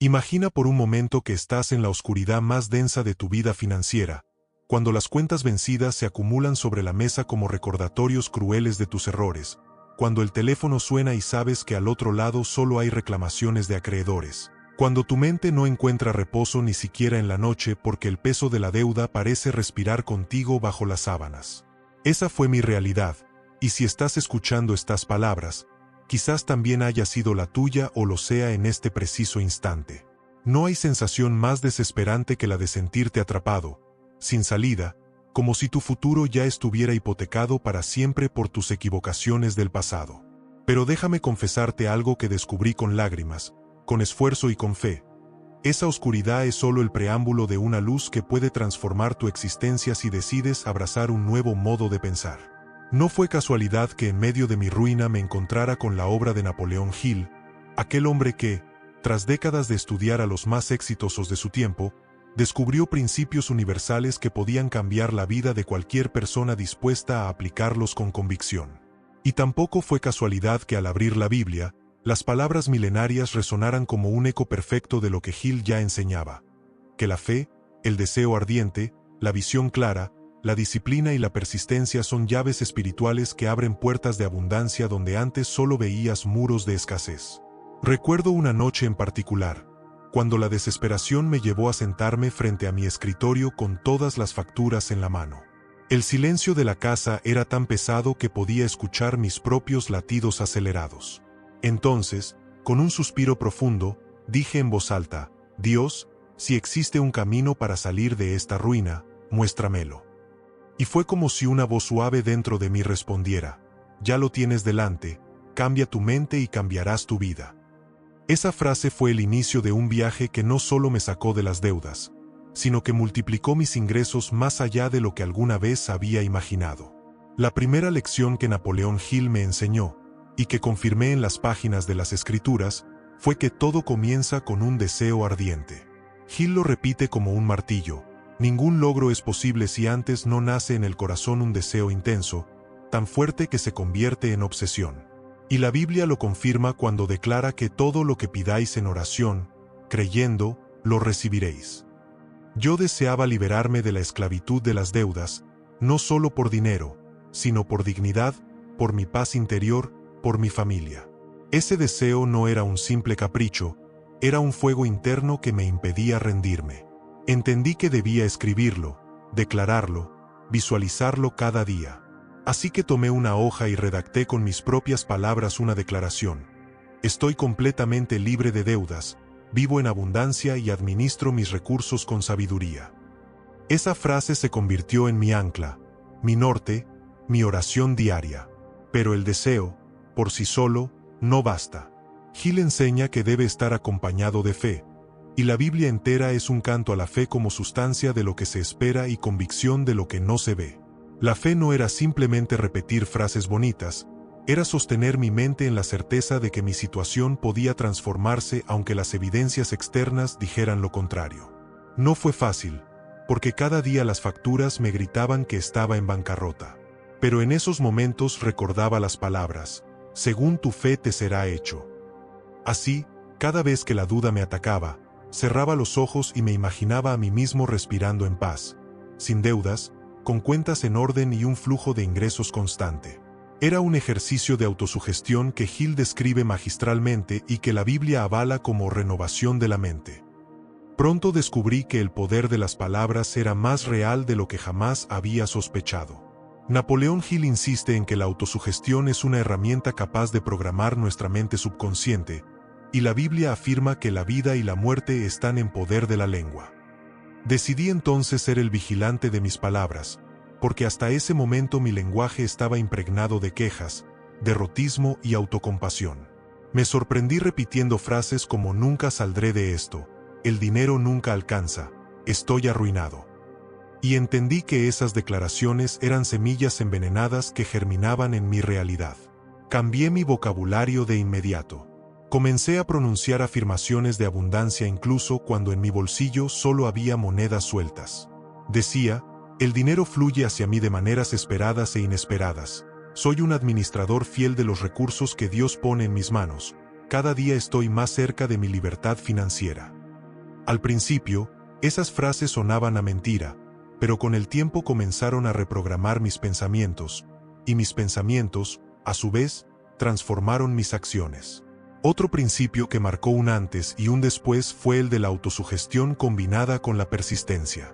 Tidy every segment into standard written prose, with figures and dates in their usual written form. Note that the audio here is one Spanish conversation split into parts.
Imagina por un momento que estás en la oscuridad más densa de tu vida financiera, cuando las cuentas vencidas se acumulan sobre la mesa como recordatorios crueles de tus errores, cuando el teléfono suena y sabes que al otro lado solo hay reclamaciones de acreedores, cuando tu mente no encuentra reposo ni siquiera en la noche porque el peso de la deuda parece respirar contigo bajo las sábanas. Esa fue mi realidad, y si estás escuchando estas palabras, quizás también haya sido la tuya o lo sea en este preciso instante. No hay sensación más desesperante que la de sentirte atrapado, sin salida, como si tu futuro ya estuviera hipotecado para siempre por tus equivocaciones del pasado. Pero déjame confesarte algo que descubrí con lágrimas, con esfuerzo y con fe. Esa oscuridad es solo el preámbulo de una luz que puede transformar tu existencia si decides abrazar un nuevo modo de pensar. No fue casualidad que en medio de mi ruina me encontrara con la obra de Napoleón Hill, aquel hombre que, tras décadas de estudiar a los más exitosos de su tiempo, descubrió principios universales que podían cambiar la vida de cualquier persona dispuesta a aplicarlos con convicción. Y tampoco fue casualidad que al abrir la Biblia, las palabras milenarias resonaran como un eco perfecto de lo que Hill ya enseñaba: que la fe, el deseo ardiente, la visión clara, la disciplina y la persistencia son llaves espirituales que abren puertas de abundancia donde antes solo veías muros de escasez. Recuerdo una noche en particular, cuando la desesperación me llevó a sentarme frente a mi escritorio con todas las facturas en la mano. El silencio de la casa era tan pesado que podía escuchar mis propios latidos acelerados. Entonces, con un suspiro profundo, dije en voz alta: Dios, si existe un camino para salir de esta ruina, muéstramelo. Y fue como si una voz suave dentro de mí respondiera: ya lo tienes delante, cambia tu mente y cambiarás tu vida. Esa frase fue el inicio de un viaje que no solo me sacó de las deudas, sino que multiplicó mis ingresos más allá de lo que alguna vez había imaginado. La primera lección que Napoleón Hill me enseñó, y que confirmé en las páginas de las Escrituras, fue que todo comienza con un deseo ardiente. Hill lo repite como un martillo: ningún logro es posible si antes no nace en el corazón un deseo intenso, tan fuerte que se convierte en obsesión. Y la Biblia lo confirma cuando declara que todo lo que pidáis en oración, creyendo, lo recibiréis. Yo deseaba liberarme de la esclavitud de las deudas, no solo por dinero, sino por dignidad, por mi paz interior, por mi familia. Ese deseo no era un simple capricho, era un fuego interno que me impedía rendirme. Entendí que debía escribirlo, declararlo, visualizarlo cada día. Así que tomé una hoja y redacté con mis propias palabras una declaración: estoy completamente libre de deudas, vivo en abundancia y administro mis recursos con sabiduría. Esa frase se convirtió en mi ancla, mi norte, mi oración diaria. Pero el deseo, por sí solo, no basta. Hill enseña que debe estar acompañado de fe, y la Biblia entera es un canto a la fe como sustancia de lo que se espera y convicción de lo que no se ve. La fe no era simplemente repetir frases bonitas, era sostener mi mente en la certeza de que mi situación podía transformarse aunque las evidencias externas dijeran lo contrario. No fue fácil, porque cada día las facturas me gritaban que estaba en bancarrota. Pero en esos momentos recordaba las palabras: según tu fe te será hecho. Así, cada vez que la duda me atacaba, cerraba los ojos y me imaginaba a mí mismo respirando en paz, sin deudas, con cuentas en orden y un flujo de ingresos constante. Era un ejercicio de autosugestión que Hill describe magistralmente y que la Biblia avala como renovación de la mente. Pronto descubrí que el poder de las palabras era más real de lo que jamás había sospechado. Napoleón Hill insiste en que la autosugestión es una herramienta capaz de programar nuestra mente subconsciente, y la Biblia afirma que la vida y la muerte están en poder de la lengua. Decidí entonces ser el vigilante de mis palabras, porque hasta ese momento mi lenguaje estaba impregnado de quejas, derrotismo y autocompasión. Me sorprendí repitiendo frases como: nunca saldré de esto, el dinero nunca alcanza, estoy arruinado. Y entendí que esas declaraciones eran semillas envenenadas que germinaban en mi realidad. Cambié mi vocabulario de inmediato. Comencé a pronunciar afirmaciones de abundancia incluso cuando en mi bolsillo solo había monedas sueltas. Decía: el dinero fluye hacia mí de maneras esperadas e inesperadas. Soy un administrador fiel de los recursos que Dios pone en mis manos. cada día estoy más cerca de mi libertad financiera. Al principio, esas frases sonaban a mentira, pero con el tiempo comenzaron a reprogramar mis pensamientos, y mis pensamientos, a su vez, transformaron mis acciones. Otro principio que marcó un antes y un después fue el de la autosugestión combinada con la persistencia.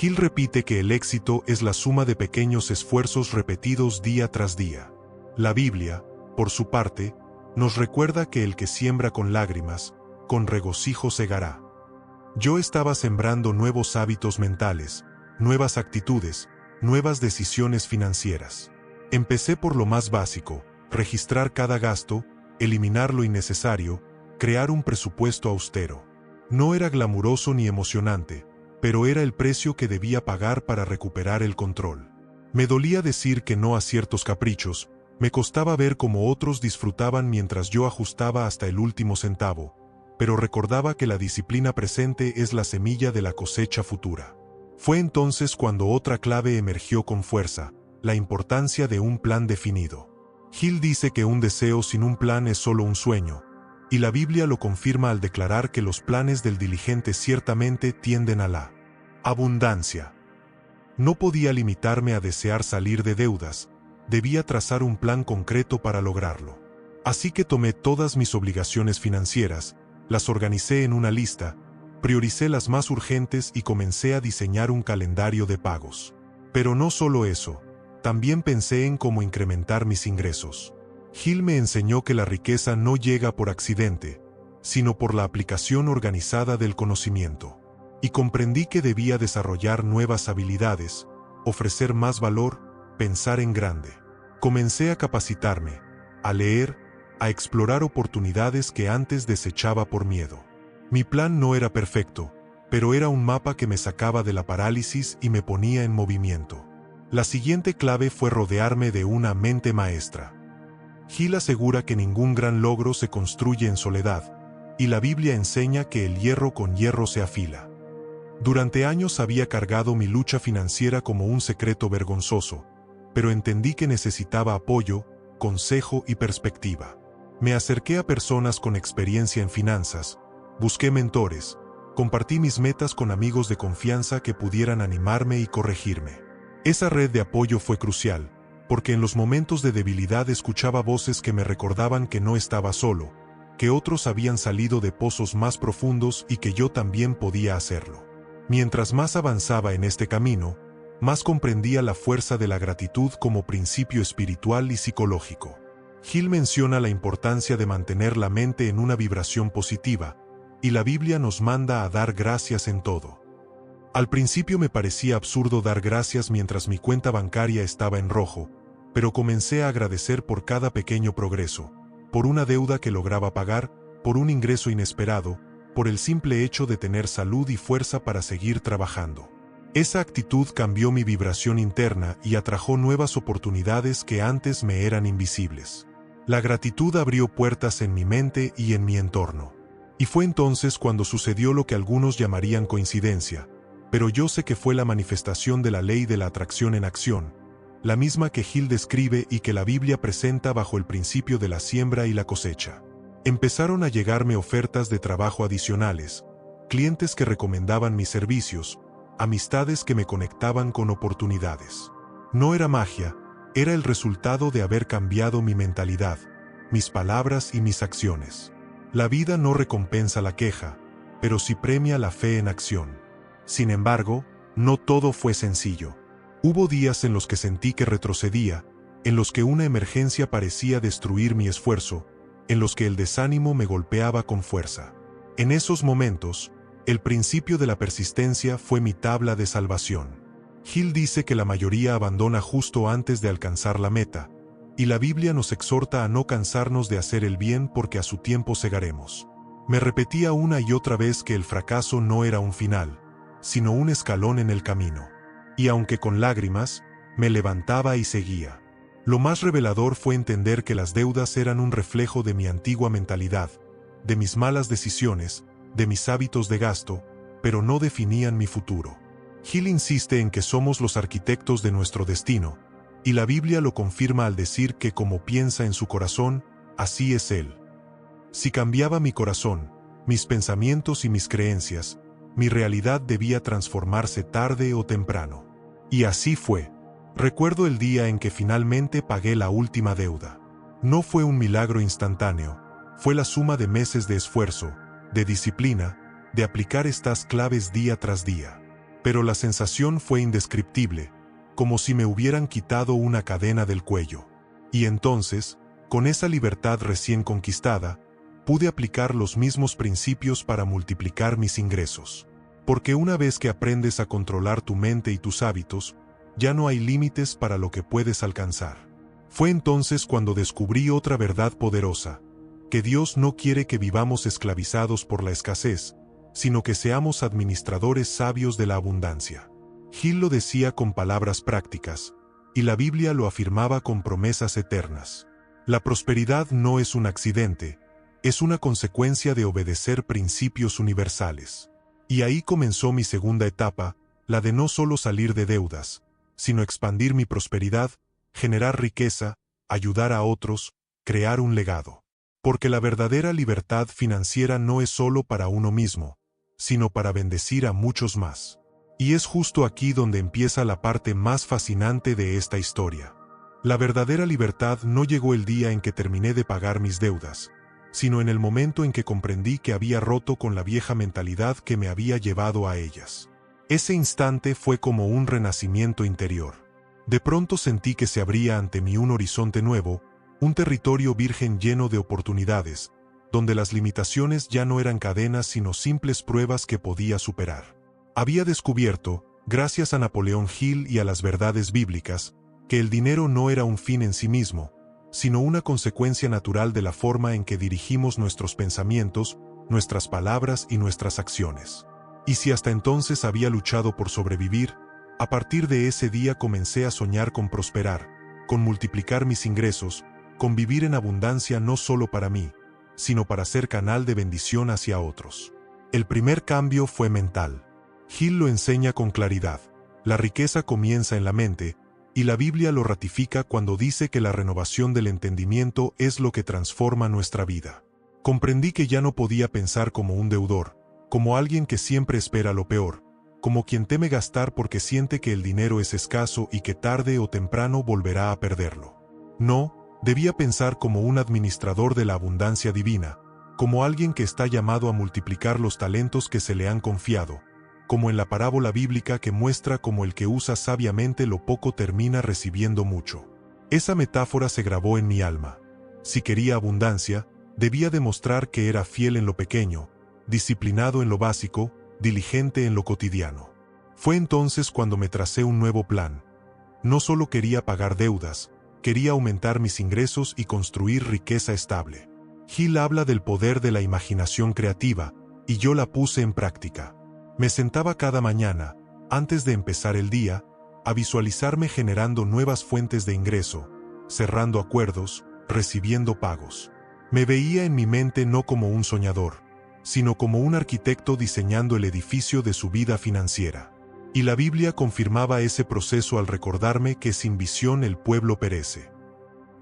Hill repite que el éxito es la suma de pequeños esfuerzos repetidos día tras día. La Biblia, por su parte, nos recuerda que el que siembra con lágrimas, con regocijo segará. Yo estaba sembrando nuevos hábitos mentales, nuevas actitudes, nuevas decisiones financieras. Empecé por lo más básico, registrar cada gasto, eliminar lo innecesario, crear un presupuesto austero. No era glamuroso ni emocionante, pero era el precio que debía pagar para recuperar el control. Me dolía decir que no a ciertos caprichos, me costaba ver cómo otros disfrutaban mientras yo ajustaba hasta el último centavo, pero recordaba que la disciplina presente es la semilla de la cosecha futura. Fue entonces cuando otra clave emergió con fuerza, la importancia de un plan definido. Hill dice que un deseo sin un plan es solo un sueño, y la Biblia lo confirma al declarar que los planes del diligente ciertamente tienden a la abundancia. No podía limitarme a desear salir de deudas, debía trazar un plan concreto para lograrlo. Así que tomé todas mis obligaciones financieras, las organicé en una lista, prioricé las más urgentes y comencé a diseñar un calendario de pagos. Pero no solo eso, también pensé en cómo incrementar mis ingresos. Hill me enseñó que la riqueza no llega por accidente, sino por la aplicación organizada del conocimiento. Y comprendí que debía desarrollar nuevas habilidades, ofrecer más valor, pensar en grande. Comencé a capacitarme, a leer, a explorar oportunidades que antes desechaba por miedo. Mi plan no era perfecto, pero era un mapa que me sacaba de la parálisis y me ponía en movimiento. La siguiente clave fue rodearme de una mente maestra. Hill asegura que ningún gran logro se construye en soledad, y la Biblia enseña que el hierro con hierro se afila. Durante años había cargado mi lucha financiera como un secreto vergonzoso, pero entendí que necesitaba apoyo, consejo y perspectiva. Me acerqué a personas con experiencia en finanzas, busqué mentores, compartí mis metas con amigos de confianza que pudieran animarme y corregirme. Esa red de apoyo fue crucial, porque en los momentos de debilidad escuchaba voces que me recordaban que no estaba solo, que otros habían salido de pozos más profundos y que yo también podía hacerlo. Mientras más avanzaba en este camino, más comprendía la fuerza de la gratitud como principio espiritual y psicológico. Hill menciona la importancia de mantener la mente en una vibración positiva, y la Biblia nos manda a dar gracias en todo. Al principio me parecía absurdo dar gracias mientras mi cuenta bancaria estaba en rojo, pero comencé a agradecer por cada pequeño progreso, por una deuda que lograba pagar, por un ingreso inesperado, por el simple hecho de tener salud y fuerza para seguir trabajando. Esa actitud cambió mi vibración interna y atrajo nuevas oportunidades que antes me eran invisibles. La gratitud abrió puertas en mi mente y en mi entorno. Y fue entonces cuando sucedió lo que algunos llamarían coincidencia, pero yo sé que fue la manifestación de la ley de la atracción en acción, la misma que Hill describe y que la Biblia presenta bajo el principio de la siembra y la cosecha. Empezaron a llegarme ofertas de trabajo adicionales, clientes que recomendaban mis servicios, amistades que me conectaban con oportunidades. No era magia, era el resultado de haber cambiado mi mentalidad, mis palabras y mis acciones. La vida no recompensa la queja, pero sí premia la fe en acción. Sin embargo, no todo fue sencillo. Hubo días en los que sentí que retrocedía, en los que una emergencia parecía destruir mi esfuerzo, en los que el desánimo me golpeaba con fuerza. En esos momentos, el principio de la persistencia fue mi tabla de salvación. Hill dice que la mayoría abandona justo antes de alcanzar la meta, y la Biblia nos exhorta a no cansarnos de hacer el bien porque a su tiempo segaremos. Me repetía una y otra vez que el fracaso no era un final, sino un escalón en el camino. Y aunque con lágrimas, me levantaba y seguía. Lo más revelador fue entender que las deudas eran un reflejo de mi antigua mentalidad, de mis malas decisiones, de mis hábitos de gasto, pero no definían mi futuro. Hill insiste en que somos los arquitectos de nuestro destino, y la Biblia lo confirma al decir que como piensa en su corazón, así es él. Si cambiaba mi corazón, mis pensamientos y mis creencias, mi realidad debía transformarse tarde o temprano. Y así fue. Recuerdo el día en que finalmente pagué la última deuda. No fue un milagro instantáneo, fue la suma de meses de esfuerzo, de disciplina, de aplicar estas claves día tras día. Pero la sensación fue indescriptible, como si me hubieran quitado una cadena del cuello. Y entonces, con esa libertad recién conquistada, pude aplicar los mismos principios para multiplicar mis ingresos. Porque una vez que aprendes a controlar tu mente y tus hábitos, ya no hay límites para lo que puedes alcanzar. Fue entonces cuando descubrí otra verdad poderosa, que Dios no quiere que vivamos esclavizados por la escasez, sino que seamos administradores sabios de la abundancia. Gil lo decía con palabras prácticas, y la Biblia lo afirmaba con promesas eternas. La prosperidad no es un accidente, es una consecuencia de obedecer principios universales. Y ahí comenzó mi segunda etapa, la de no solo salir de deudas, sino expandir mi prosperidad, generar riqueza, ayudar a otros, crear un legado. Porque la verdadera libertad financiera no es solo para uno mismo, sino para bendecir a muchos más. Y es justo aquí donde empieza la parte más fascinante de esta historia. La verdadera libertad no llegó el día en que terminé de pagar mis deudas, sino en el momento en que comprendí que había roto con la vieja mentalidad que me había llevado a ellas. Ese instante fue como un renacimiento interior. De pronto sentí que se abría ante mí un horizonte nuevo, un territorio virgen lleno de oportunidades, donde las limitaciones ya no eran cadenas sino simples pruebas que podía superar. Había descubierto, gracias a Napoleón Hill y a las verdades bíblicas, que el dinero no era un fin en sí mismo, sino una consecuencia natural de la forma en que dirigimos nuestros pensamientos, nuestras palabras y nuestras acciones. Y si hasta entonces había luchado por sobrevivir, a partir de ese día comencé a soñar con prosperar, con multiplicar mis ingresos, con vivir en abundancia no solo para mí, sino para ser canal de bendición hacia otros. El primer cambio fue mental. Hill lo enseña con claridad. La riqueza comienza en la mente, y la Biblia lo ratifica cuando dice que la renovación del entendimiento es lo que transforma nuestra vida. Comprendí que ya no podía pensar como un deudor, como alguien que siempre espera lo peor, como quien teme gastar porque siente que el dinero es escaso y que tarde o temprano volverá a perderlo. No, debía pensar como un administrador de la abundancia divina, como alguien que está llamado a multiplicar los talentos que se le han confiado, como en la parábola bíblica que muestra cómo el que usa sabiamente lo poco termina recibiendo mucho. Esa metáfora se grabó en mi alma. Si quería abundancia, debía demostrar que era fiel en lo pequeño, disciplinado en lo básico, diligente en lo cotidiano. Fue entonces cuando me tracé un nuevo plan. No solo quería pagar deudas, quería aumentar mis ingresos y construir riqueza estable. Hill habla del poder de la imaginación creativa, y yo la puse en práctica. Me sentaba cada mañana, antes de empezar el día, a visualizarme generando nuevas fuentes de ingreso, cerrando acuerdos, recibiendo pagos. Me veía en mi mente no como un soñador, sino como un arquitecto diseñando el edificio de su vida financiera. Y la Biblia confirmaba ese proceso al recordarme que sin visión el pueblo perece.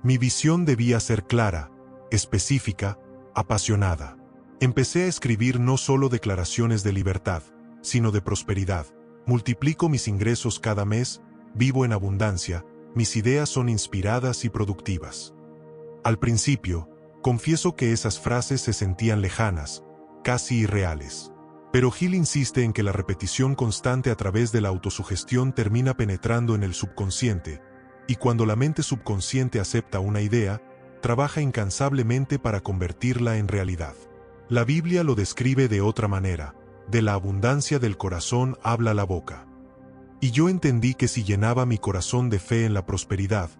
Mi visión debía ser clara, específica, apasionada. Empecé a escribir no solo declaraciones de libertad, sino de prosperidad. Multiplico mis ingresos cada mes, vivo en abundancia, mis ideas son inspiradas y productivas. Al principio, confieso que esas frases se sentían lejanas, casi irreales. Pero Hill insiste en que la repetición constante a través de la autosugestión termina penetrando en el subconsciente, y cuando la mente subconsciente acepta una idea, trabaja incansablemente para convertirla en realidad. La Biblia lo describe de otra manera: de la abundancia del corazón habla la boca. Y yo entendí que si llenaba mi corazón de fe en la prosperidad,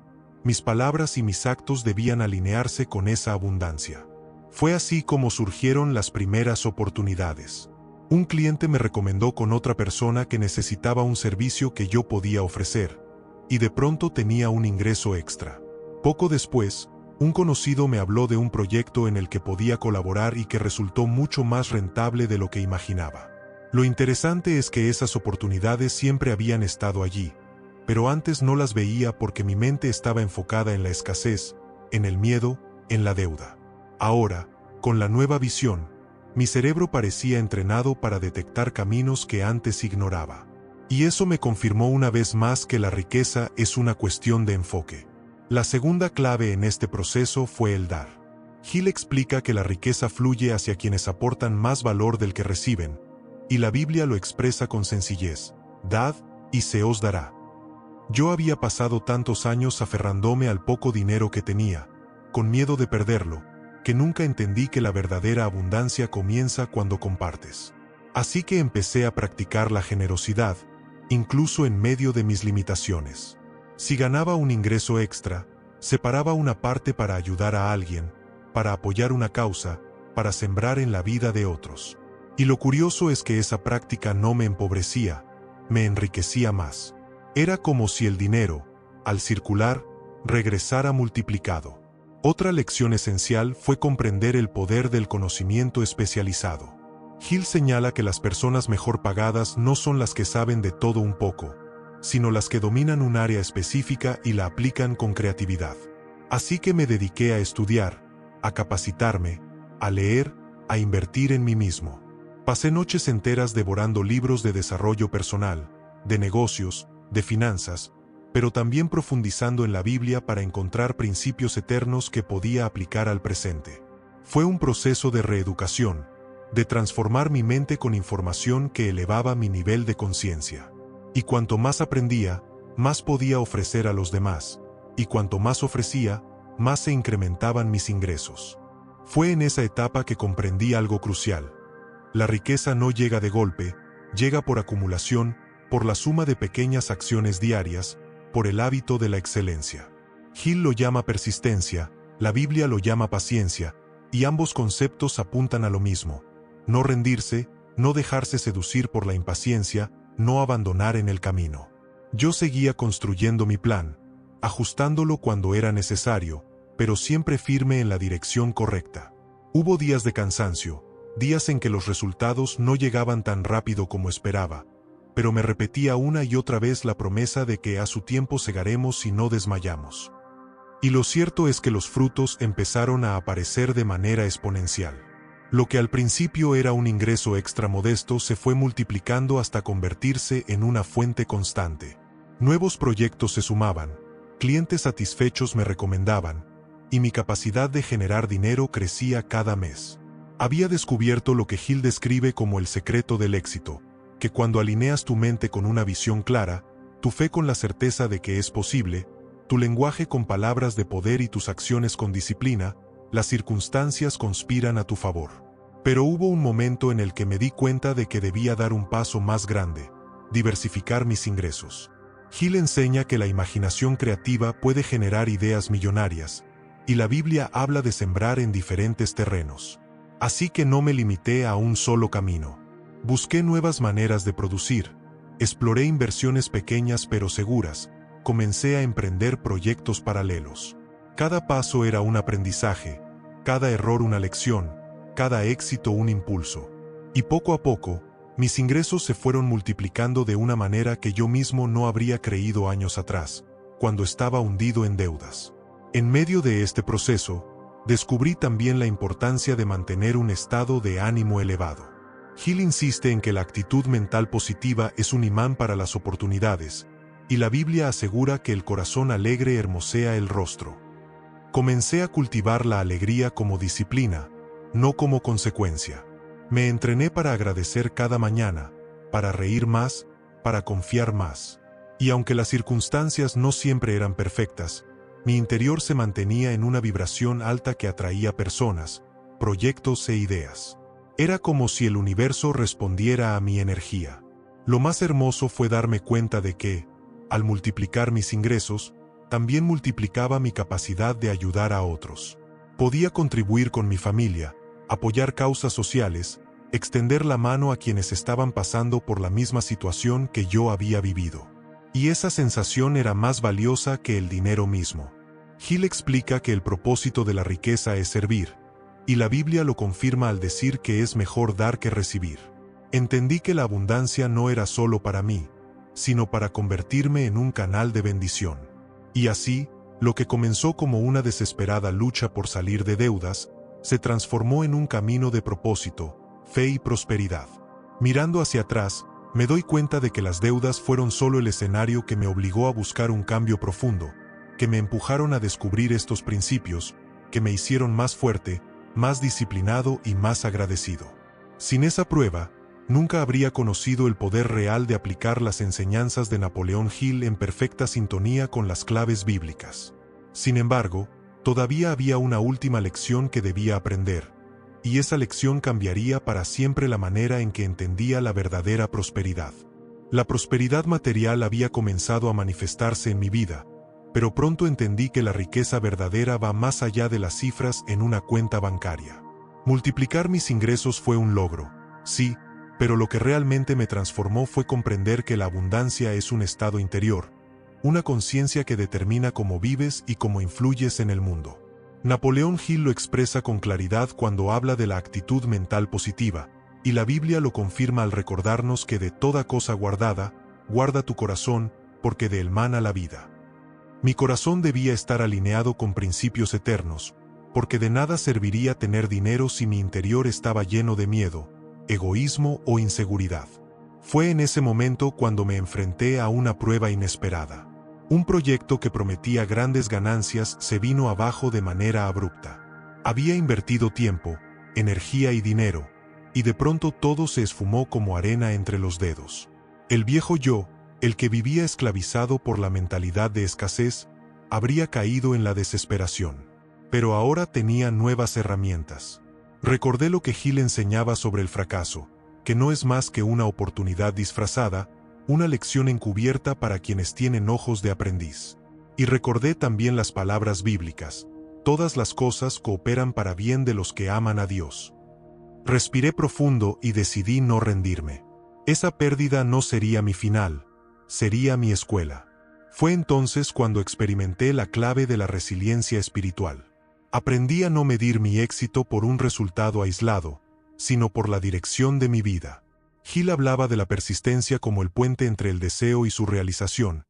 mis palabras y mis actos debían alinearse con esa abundancia. Fue así como surgieron las primeras oportunidades. Un cliente me recomendó con otra persona que necesitaba un servicio que yo podía ofrecer, y de pronto tenía un ingreso extra. Poco después, un conocido me habló de un proyecto en el que podía colaborar y que resultó mucho más rentable de lo que imaginaba. Lo interesante es que esas oportunidades siempre habían estado allí, pero antes no las veía porque mi mente estaba enfocada en la escasez, en el miedo, en la deuda. Ahora, Con la nueva visión, mi cerebro parecía entrenado para detectar caminos que antes ignoraba. Y eso me confirmó una vez más que la riqueza es una cuestión de enfoque. La segunda clave en este proceso fue el dar. Hill explica que la riqueza fluye hacia quienes aportan más valor del que reciben, y la Biblia lo expresa con sencillez: dad, y se os dará. Yo había pasado tantos años aferrándome al poco dinero que tenía, con miedo de perderlo, que nunca entendí que la verdadera abundancia comienza cuando compartes. Así que empecé a practicar la generosidad, incluso en medio de mis limitaciones. Si ganaba un ingreso extra, separaba una parte para ayudar a alguien, para apoyar una causa, para sembrar en la vida de otros. Y lo curioso es que esa práctica no me empobrecía, me enriquecía más. Era como si el dinero, al circular, regresara multiplicado. Otra lección esencial fue comprender el poder del conocimiento especializado. Hill señala que las personas mejor pagadas no son las que saben de todo un poco, sino las que dominan un área específica y la aplican con creatividad. Así que me dediqué a estudiar, a capacitarme, a leer, a invertir en mí mismo. Pasé noches enteras devorando libros de desarrollo personal, de negocios, de finanzas, pero también profundizando en la Biblia para encontrar principios eternos que podía aplicar al presente. Fue un proceso de reeducación, de transformar mi mente con información que elevaba mi nivel de conciencia. Y cuanto más aprendía, más podía ofrecer a los demás, y cuanto más ofrecía, más se incrementaban mis ingresos. Fue en esa etapa que comprendí algo crucial. La riqueza no llega de golpe, llega por acumulación, por la suma de pequeñas acciones diarias, por el hábito de la excelencia. Hill lo llama persistencia, la Biblia lo llama paciencia, y ambos conceptos apuntan a lo mismo: no rendirse, no dejarse seducir por la impaciencia, no abandonar en el camino. Yo seguía construyendo mi plan, ajustándolo cuando era necesario, pero siempre firme en la dirección correcta. Hubo días de cansancio, días en que los resultados no llegaban tan rápido como esperaba, pero me repetía una y otra vez la promesa de que a su tiempo segaremos si no desmayamos. Y lo cierto es que los frutos empezaron a aparecer de manera exponencial. Lo que al principio era un ingreso extra modesto se fue multiplicando hasta convertirse en una fuente constante. Nuevos proyectos se sumaban, clientes satisfechos me recomendaban, y mi capacidad de generar dinero crecía cada mes. Había descubierto lo que Hill describe como el secreto del éxito, que cuando alineas tu mente con una visión clara, tu fe con la certeza de que es posible, tu lenguaje con palabras de poder y tus acciones con disciplina, las circunstancias conspiran a tu favor. Pero hubo un momento en el que me di cuenta de que debía dar un paso más grande: diversificar mis ingresos. Hill enseña que la imaginación creativa puede generar ideas millonarias, y la Biblia habla de sembrar en diferentes terrenos. Así que no me limité a un solo camino. Busqué nuevas maneras de producir, exploré inversiones pequeñas pero seguras, comencé a emprender proyectos paralelos. Cada paso era un aprendizaje, cada error una lección, cada éxito un impulso. Y poco a poco, mis ingresos se fueron multiplicando de una manera que yo mismo no habría creído años atrás, cuando estaba hundido en deudas. En medio de este proceso, descubrí también la importancia de mantener un estado de ánimo elevado. Hill insiste en que la actitud mental positiva es un imán para las oportunidades, y la Biblia asegura que el corazón alegre hermosea el rostro. Comencé a cultivar la alegría como disciplina, no como consecuencia. Me entrené para agradecer cada mañana, para reír más, para confiar más. Y aunque las circunstancias no siempre eran perfectas, mi interior se mantenía en una vibración alta que atraía personas, proyectos e ideas. Era como si el universo respondiera a mi energía. Lo más hermoso fue darme cuenta de que, al multiplicar mis ingresos, también multiplicaba mi capacidad de ayudar a otros. Podía contribuir con mi familia, apoyar causas sociales, extender la mano a quienes estaban pasando por la misma situación que yo había vivido. Y esa sensación era más valiosa que el dinero mismo. Hill explica que el propósito de la riqueza es servir, y la Biblia lo confirma al decir que es mejor dar que recibir. Entendí que la abundancia no era solo para mí, sino para convertirme en un canal de bendición. Y así, lo que comenzó como una desesperada lucha por salir de deudas, se transformó en un camino de propósito, fe y prosperidad. Mirando hacia atrás, me doy cuenta de que las deudas fueron solo el escenario que me obligó a buscar un cambio profundo, que me empujaron a descubrir estos principios, que me hicieron más fuerte, más disciplinado y más agradecido. Sin esa prueba, nunca habría conocido el poder real de aplicar las enseñanzas de Napoleón Hill en perfecta sintonía con las claves bíblicas. Sin embargo, todavía había una última lección que debía aprender, y esa lección cambiaría para siempre la manera en que entendía la verdadera prosperidad. La prosperidad material había comenzado a manifestarse en mi vida, pero pronto entendí que la riqueza verdadera va más allá de las cifras en una cuenta bancaria. Multiplicar mis ingresos fue un logro, sí, pero lo que realmente me transformó fue comprender que la abundancia es un estado interior, una conciencia que determina cómo vives y cómo influyes en el mundo. Napoleón Hill lo expresa con claridad cuando habla de la actitud mental positiva, y la Biblia lo confirma al recordarnos que de toda cosa guardada, guarda tu corazón, porque de él mana la vida. Mi corazón debía estar alineado con principios eternos, porque de nada serviría tener dinero si mi interior estaba lleno de miedo, egoísmo o inseguridad. Fue en ese momento cuando me enfrenté a una prueba inesperada. Un proyecto que prometía grandes ganancias se vino abajo de manera abrupta. Había invertido tiempo, energía y dinero, y de pronto todo se esfumó como arena entre los dedos. El viejo yo, el que vivía esclavizado por la mentalidad de escasez, habría caído en la desesperación. Pero ahora tenía nuevas herramientas. Recordé lo que Hill enseñaba sobre el fracaso, que no es más que una oportunidad disfrazada, una lección encubierta para quienes tienen ojos de aprendiz. Y recordé también las palabras bíblicas: todas las cosas cooperan para bien de los que aman a Dios. Respiré profundo y decidí no rendirme. Esa pérdida no sería mi final, sería mi escuela. Fue entonces cuando experimenté la clave de la resiliencia espiritual. Aprendí a no medir mi éxito por un resultado aislado, sino por la dirección de mi vida. Hill hablaba de la persistencia como el puente entre el deseo y su realización,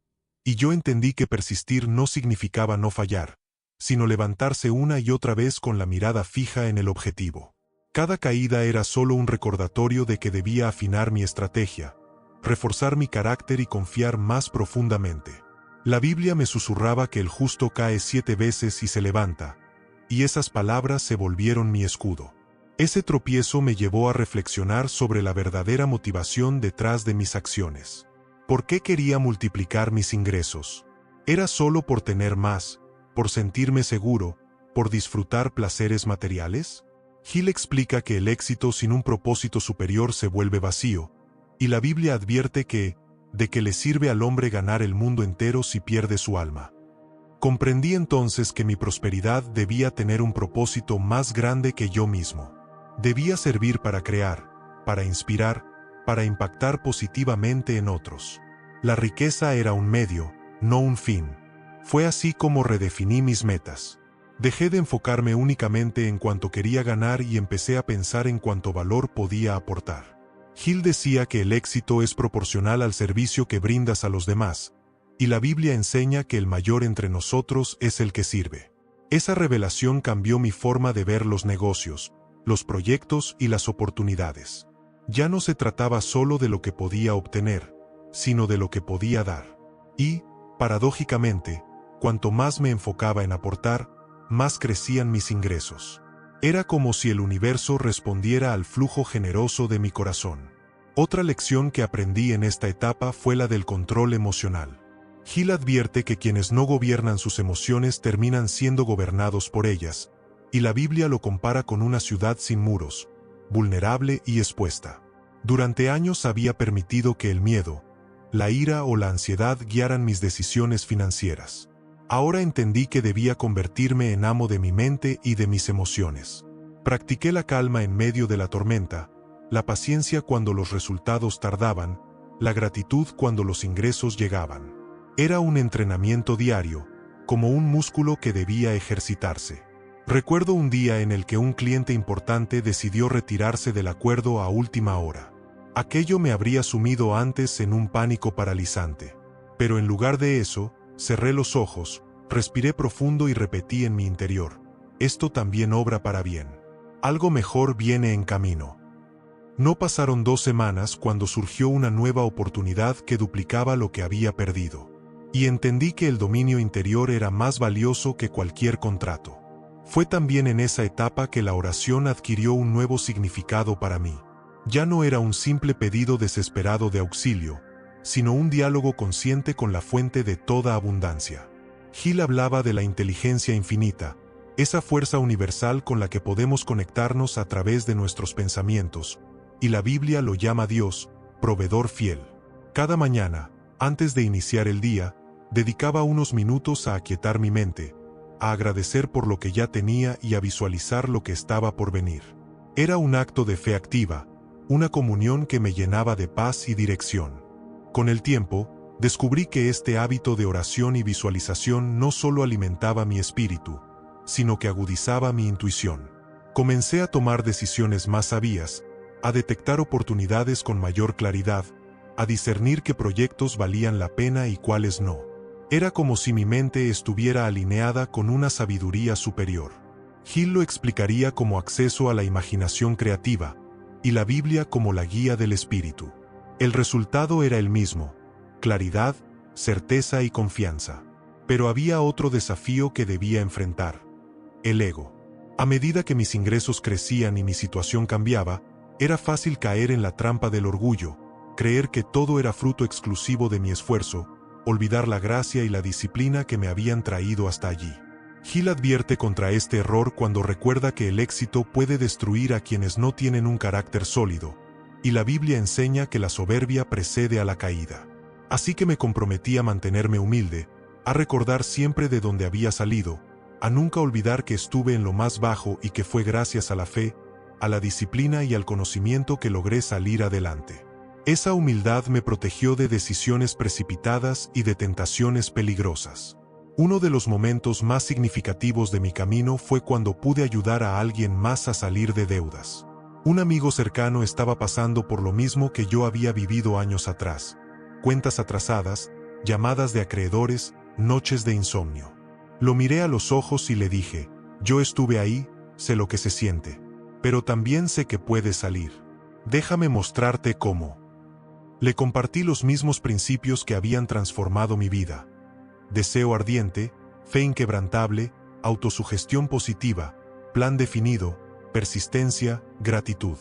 y yo entendí que persistir no significaba no fallar, sino levantarse una y otra vez con la mirada fija en el objetivo. Cada caída era solo un recordatorio de que debía afinar mi estrategia, reforzar mi carácter y confiar más profundamente. La Biblia me susurraba que el justo cae 7 veces y se levanta, y esas palabras se volvieron mi escudo. Ese tropiezo me llevó a reflexionar sobre la verdadera motivación detrás de mis acciones. ¿Por qué quería multiplicar mis ingresos? ¿Era solo por tener más, por sentirme seguro, por disfrutar placeres materiales? Hill explica que el éxito sin un propósito superior se vuelve vacío, y la Biblia advierte de que le sirve al hombre ganar el mundo entero si pierde su alma. Comprendí entonces que mi prosperidad debía tener un propósito más grande que yo mismo. Debía servir para crear, para inspirar, para impactar positivamente en otros. La riqueza era un medio, no un fin. Fue así como redefiní mis metas. Dejé de enfocarme únicamente en cuánto quería ganar y empecé a pensar en cuánto valor podía aportar. Hill decía que el éxito es proporcional al servicio que brindas a los demás, y la Biblia enseña que el mayor entre nosotros es el que sirve. Esa revelación cambió mi forma de ver los negocios, los proyectos y las oportunidades. Ya no se trataba solo de lo que podía obtener, sino de lo que podía dar. Y, paradójicamente, cuanto más me enfocaba en aportar, más crecían mis ingresos. Era como si el universo respondiera al flujo generoso de mi corazón. Otra lección que aprendí en esta etapa fue la del control emocional. Hill advierte que quienes no gobiernan sus emociones terminan siendo gobernados por ellas, y la Biblia lo compara con una ciudad sin muros, vulnerable y expuesta. Durante años había permitido que el miedo, la ira o la ansiedad guiaran mis decisiones financieras. Ahora entendí que debía convertirme en amo de mi mente y de mis emociones. Practiqué la calma en medio de la tormenta, la paciencia cuando los resultados tardaban, la gratitud cuando los ingresos llegaban. Era un entrenamiento diario, como un músculo que debía ejercitarse. Recuerdo un día en el que un cliente importante decidió retirarse del acuerdo a última hora. Aquello me habría sumido antes en un pánico paralizante. Pero en lugar de eso, cerré los ojos, respiré profundo y repetí en mi interior: esto también obra para bien. Algo mejor viene en camino. No pasaron 2 semanas cuando surgió una nueva oportunidad que duplicaba lo que había perdido. Y entendí que el dominio interior era más valioso que cualquier contrato. Fue también en esa etapa que la oración adquirió un nuevo significado para mí. Ya no era un simple pedido desesperado de auxilio, sino un diálogo consciente con la fuente de toda abundancia. Gil hablaba de la inteligencia infinita, esa fuerza universal con la que podemos conectarnos a través de nuestros pensamientos, y la Biblia lo llama Dios, proveedor fiel. Cada mañana, antes de iniciar el día, dedicaba unos minutos a aquietar mi mente, a agradecer por lo que ya tenía y a visualizar lo que estaba por venir. Era un acto de fe activa, una comunión que me llenaba de paz y dirección. Con el tiempo, descubrí que este hábito de oración y visualización no solo alimentaba mi espíritu, sino que agudizaba mi intuición. Comencé a tomar decisiones más sabias, a detectar oportunidades con mayor claridad, a discernir qué proyectos valían la pena y cuáles no. Era como si mi mente estuviera alineada con una sabiduría superior. Gil lo explicaría como acceso a la imaginación creativa, y la Biblia como la guía del espíritu. El resultado era el mismo: claridad, certeza y confianza. Pero había otro desafío que debía enfrentar: el ego. A medida que mis ingresos crecían y mi situación cambiaba, era fácil caer en la trampa del orgullo, creer que todo era fruto exclusivo de mi esfuerzo, olvidar la gracia y la disciplina que me habían traído hasta allí. Gil advierte contra este error cuando recuerda que el éxito puede destruir a quienes no tienen un carácter sólido, y la Biblia enseña que la soberbia precede a la caída. Así que me comprometí a mantenerme humilde, a recordar siempre de dónde había salido, a nunca olvidar que estuve en lo más bajo y que fue gracias a la fe, a la disciplina y al conocimiento que logré salir adelante. Esa humildad me protegió de decisiones precipitadas y de tentaciones peligrosas. Uno de los momentos más significativos de mi camino fue cuando pude ayudar a alguien más a salir de deudas. Un amigo cercano estaba pasando por lo mismo que yo había vivido años atrás: cuentas atrasadas, llamadas de acreedores, noches de insomnio. Lo miré a los ojos y le dije: yo estuve ahí, sé lo que se siente. Pero también sé que puedes salir. Déjame mostrarte cómo. Le compartí los mismos principios que habían transformado mi vida: deseo ardiente, fe inquebrantable, autosugestión positiva, plan definido, persistencia, gratitud.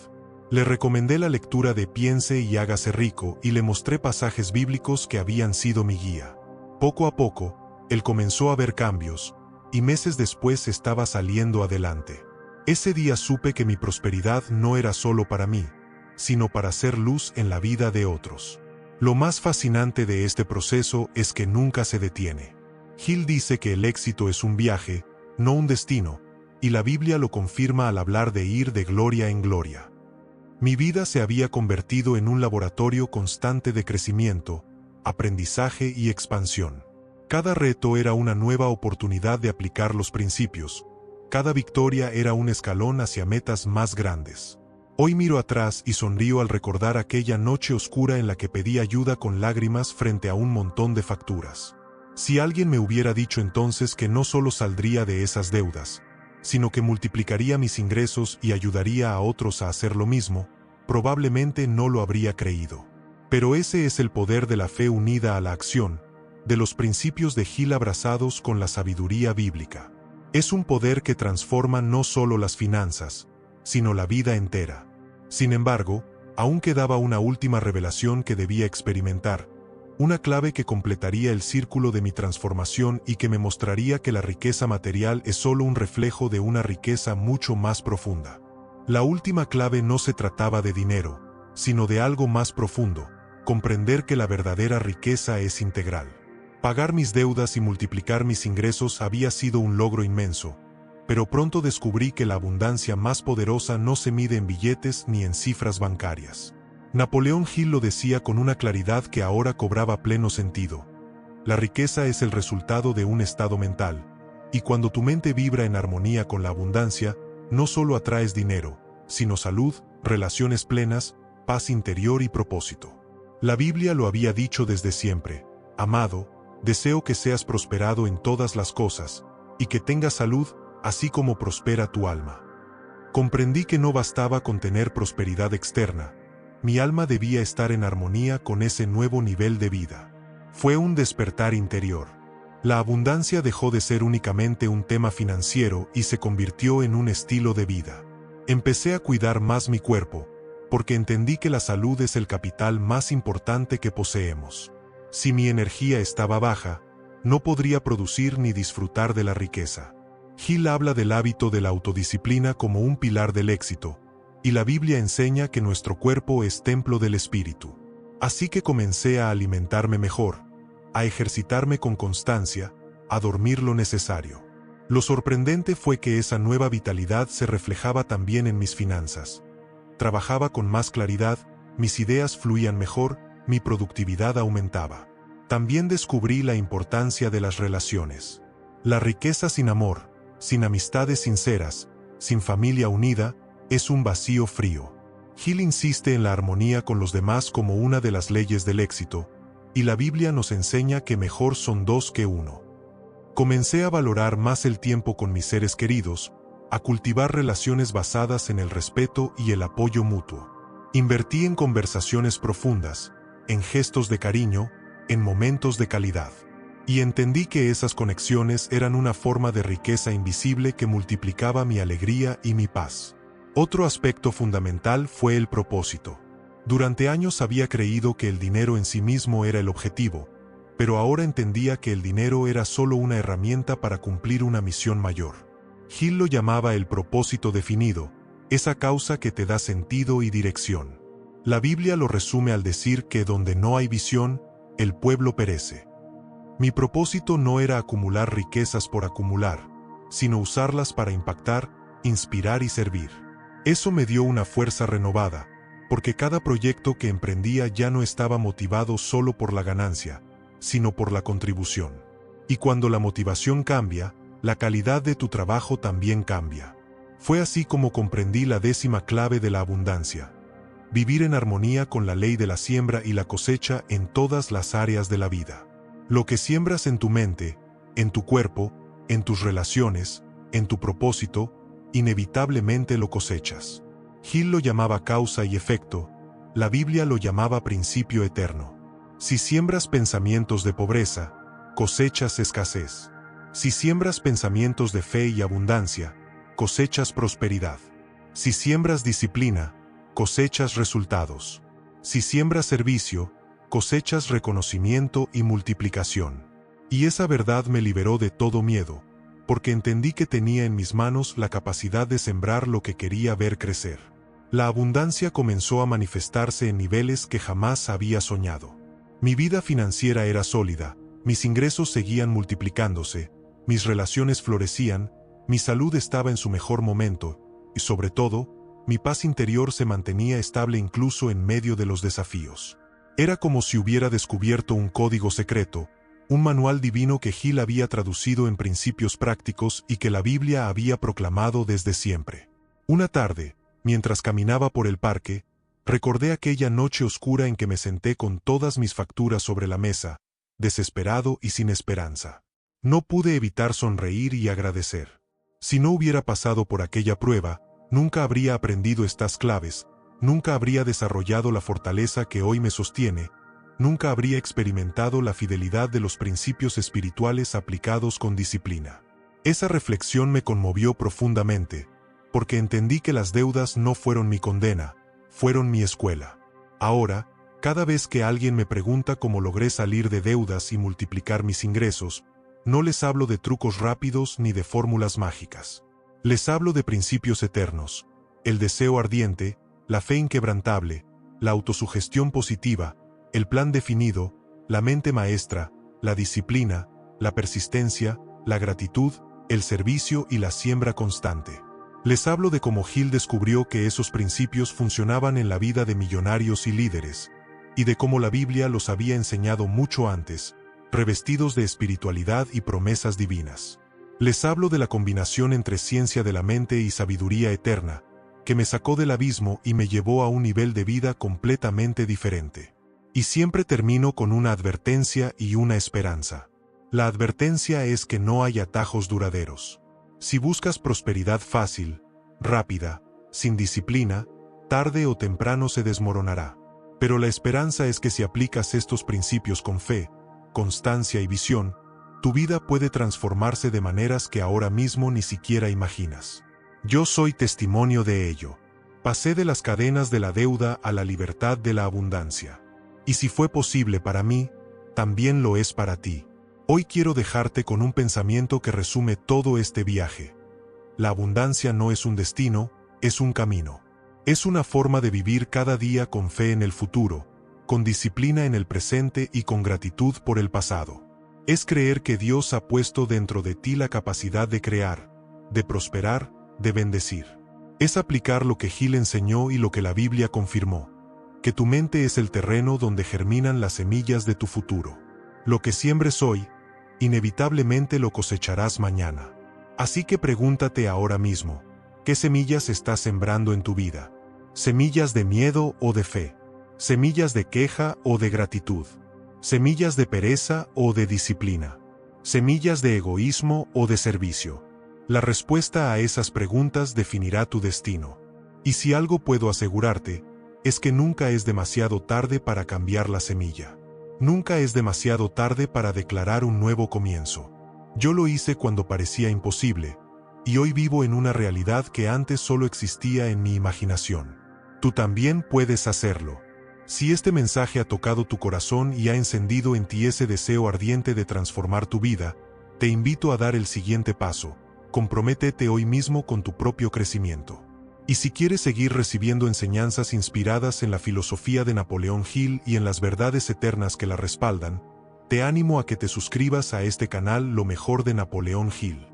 Le recomendé la lectura de Piense y hágase rico y le mostré pasajes bíblicos que habían sido mi guía. Poco a poco, él comenzó a ver cambios, y meses después estaba saliendo adelante. Ese día supe que mi prosperidad no era solo para mí, sino para hacer luz en la vida de otros. Lo más fascinante de este proceso es que nunca se detiene. Gil dice que el éxito es un viaje, no un destino, y la Biblia lo confirma al hablar de ir de gloria en gloria. Mi vida se había convertido en un laboratorio constante de crecimiento, aprendizaje y expansión. Cada reto era una nueva oportunidad de aplicar los principios. Cada victoria era un escalón hacia metas más grandes. Hoy miro atrás y sonrío al recordar aquella noche oscura en la que pedí ayuda con lágrimas frente a un montón de facturas. Si alguien me hubiera dicho entonces que no solo saldría de esas deudas, sino que multiplicaría mis ingresos y ayudaría a otros a hacer lo mismo, probablemente no lo habría creído. Pero ese es el poder de la fe unida a la acción, de los principios de Gil abrazados con la sabiduría bíblica. Es un poder que transforma no solo las finanzas, sino la vida entera. Sin embargo, aún quedaba una última revelación que debía experimentar, una clave que completaría el círculo de mi transformación y que me mostraría que la riqueza material es solo un reflejo de una riqueza mucho más profunda. La última clave no se trataba de dinero, sino de algo más profundo: comprender que la verdadera riqueza es integral. Pagar mis deudas y multiplicar mis ingresos había sido un logro inmenso, pero pronto descubrí que la abundancia más poderosa no se mide en billetes ni en cifras bancarias. Napoleón Hill lo decía con una claridad que ahora cobraba pleno sentido: la riqueza es el resultado de un estado mental, y cuando tu mente vibra en armonía con la abundancia, no solo atraes dinero, sino salud, relaciones plenas, paz interior y propósito. La Biblia lo había dicho desde siempre: amado, deseo que seas prosperado en todas las cosas, y que tengas salud, así como prospera tu alma. Comprendí que no bastaba con tener prosperidad externa. Mi alma debía estar en armonía con ese nuevo nivel de vida. Fue un despertar interior. La abundancia dejó de ser únicamente un tema financiero y se convirtió en un estilo de vida. Empecé a cuidar más mi cuerpo, porque entendí que la salud es el capital más importante que poseemos. Si mi energía estaba baja, no podría producir ni disfrutar de la riqueza. Hill habla del hábito de la autodisciplina como un pilar del éxito, y la Biblia enseña que nuestro cuerpo es templo del Espíritu. Así que comencé a alimentarme mejor, a ejercitarme con constancia, a dormir lo necesario. Lo sorprendente fue que esa nueva vitalidad se reflejaba también en mis finanzas. Trabajaba con más claridad, mis ideas fluían mejor, mi productividad aumentaba. También descubrí la importancia de las relaciones. La riqueza sin amor, sin amistades sinceras, sin familia unida, es un vacío frío. Hill insiste en la armonía con los demás como una de las leyes del éxito, y la Biblia nos enseña que mejor son dos que uno. Comencé a valorar más el tiempo con mis seres queridos, a cultivar relaciones basadas en el respeto y el apoyo mutuo. Invertí en conversaciones profundas, en gestos de cariño, en momentos de calidad. Y entendí que esas conexiones eran una forma de riqueza invisible que multiplicaba mi alegría y mi paz. Otro aspecto fundamental fue el propósito. Durante años había creído que el dinero en sí mismo era el objetivo, pero ahora entendía que el dinero era solo una herramienta para cumplir una misión mayor. Hill lo llamaba el propósito definido, esa causa que te da sentido y dirección. La Biblia lo resume al decir que donde no hay visión, el pueblo perece. Mi propósito no era acumular riquezas por acumular, sino usarlas para impactar, inspirar y servir. Eso me dio una fuerza renovada, porque cada proyecto que emprendía ya no estaba motivado solo por la ganancia, sino por la contribución. Y cuando la motivación cambia, la calidad de tu trabajo también cambia. Fue así como comprendí la 10ª clave de la abundancia: vivir en armonía con la ley de la siembra y la cosecha en todas las áreas de la vida. Lo que siembras en tu mente, en tu cuerpo, en tus relaciones, en tu propósito, inevitablemente lo cosechas. Hill lo llamaba causa y efecto, la Biblia lo llamaba principio eterno. Si siembras pensamientos de pobreza, cosechas escasez. Si siembras pensamientos de fe y abundancia, cosechas prosperidad. Si siembras disciplina, cosechas resultados. Si siembras servicio, cosechas reconocimiento y multiplicación. Y esa verdad me liberó de todo miedo, porque entendí que tenía en mis manos la capacidad de sembrar lo que quería ver crecer. La abundancia comenzó a manifestarse en niveles que jamás había soñado. Mi vida financiera era sólida, mis ingresos seguían multiplicándose, mis relaciones florecían, mi salud estaba en su mejor momento, y sobre todo, mi paz interior se mantenía estable incluso en medio de los desafíos. Era como si hubiera descubierto un código secreto, un manual divino que Hill había traducido en principios prácticos y que la Biblia había proclamado desde siempre. Una tarde, mientras caminaba por el parque, recordé aquella noche oscura en que me senté con todas mis facturas sobre la mesa, desesperado y sin esperanza. No pude evitar sonreír y agradecer. Si no hubiera pasado por aquella prueba, nunca habría aprendido estas claves, nunca habría desarrollado la fortaleza que hoy me sostiene, nunca habría experimentado la fidelidad de los principios espirituales aplicados con disciplina. Esa reflexión me conmovió profundamente, porque entendí que las deudas no fueron mi condena, fueron mi escuela. Ahora, cada vez que alguien me pregunta cómo logré salir de deudas y multiplicar mis ingresos, no les hablo de trucos rápidos ni de fórmulas mágicas. Les hablo de principios eternos, el deseo ardiente, la fe inquebrantable, la autosugestión positiva, el plan definido, la mente maestra, la disciplina, la persistencia, la gratitud, el servicio y la siembra constante. Les hablo de cómo Hill descubrió que esos principios funcionaban en la vida de millonarios y líderes, y de cómo la Biblia los había enseñado mucho antes, revestidos de espiritualidad y promesas divinas. Les hablo de la combinación entre ciencia de la mente y sabiduría eterna, que me sacó del abismo y me llevó a un nivel de vida completamente diferente. Y siempre termino con una advertencia y una esperanza. La advertencia es que no hay atajos duraderos. Si buscas prosperidad fácil, rápida, sin disciplina, tarde o temprano se desmoronará. Pero la esperanza es que si aplicas estos principios con fe, constancia y visión, tu vida puede transformarse de maneras que ahora mismo ni siquiera imaginas. Yo soy testimonio de ello. Pasé de las cadenas de la deuda a la libertad de la abundancia. Y si fue posible para mí, también lo es para ti. Hoy quiero dejarte con un pensamiento que resume todo este viaje. La abundancia no es un destino, es un camino. Es una forma de vivir cada día con fe en el futuro, con disciplina en el presente y con gratitud por el pasado. Es creer que Dios ha puesto dentro de ti la capacidad de crear, de prosperar, de bendecir. Es aplicar lo que Gil enseñó y lo que la Biblia confirmó, que tu mente es el terreno donde germinan las semillas de tu futuro. Lo que siembres hoy, inevitablemente lo cosecharás mañana. Así que pregúntate ahora mismo, ¿qué semillas estás sembrando en tu vida? ¿Semillas de miedo o de fe? ¿Semillas de queja o de gratitud? ¿Semillas de pereza o de disciplina? ¿Semillas de egoísmo o de servicio? La respuesta a esas preguntas definirá tu destino. Y si algo puedo asegurarte, es que nunca es demasiado tarde para cambiar la semilla. Nunca es demasiado tarde para declarar un nuevo comienzo. Yo lo hice cuando parecía imposible, y hoy vivo en una realidad que antes solo existía en mi imaginación. Tú también puedes hacerlo. Si este mensaje ha tocado tu corazón y ha encendido en ti ese deseo ardiente de transformar tu vida, te invito a dar el siguiente paso. Comprométete hoy mismo con tu propio crecimiento. Y si quieres seguir recibiendo enseñanzas inspiradas en la filosofía de Napoleón Hill y en las verdades eternas que la respaldan, te animo a que te suscribas a este canal Lo Mejor de Napoleón Hill.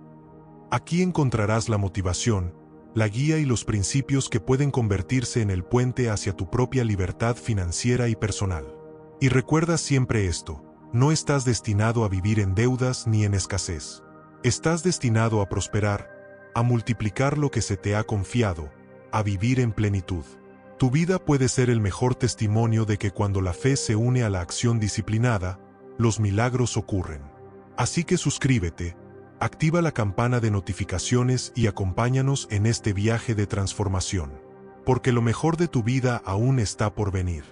Aquí encontrarás la motivación, la guía y los principios que pueden convertirse en el puente hacia tu propia libertad financiera y personal. Y recuerda siempre esto, no estás destinado a vivir en deudas ni en escasez. Estás destinado a prosperar, a multiplicar lo que se te ha confiado, a vivir en plenitud. Tu vida puede ser el mejor testimonio de que cuando la fe se une a la acción disciplinada, los milagros ocurren. Así que suscríbete, activa la campana de notificaciones y acompáñanos en este viaje de transformación. Porque lo mejor de tu vida aún está por venir.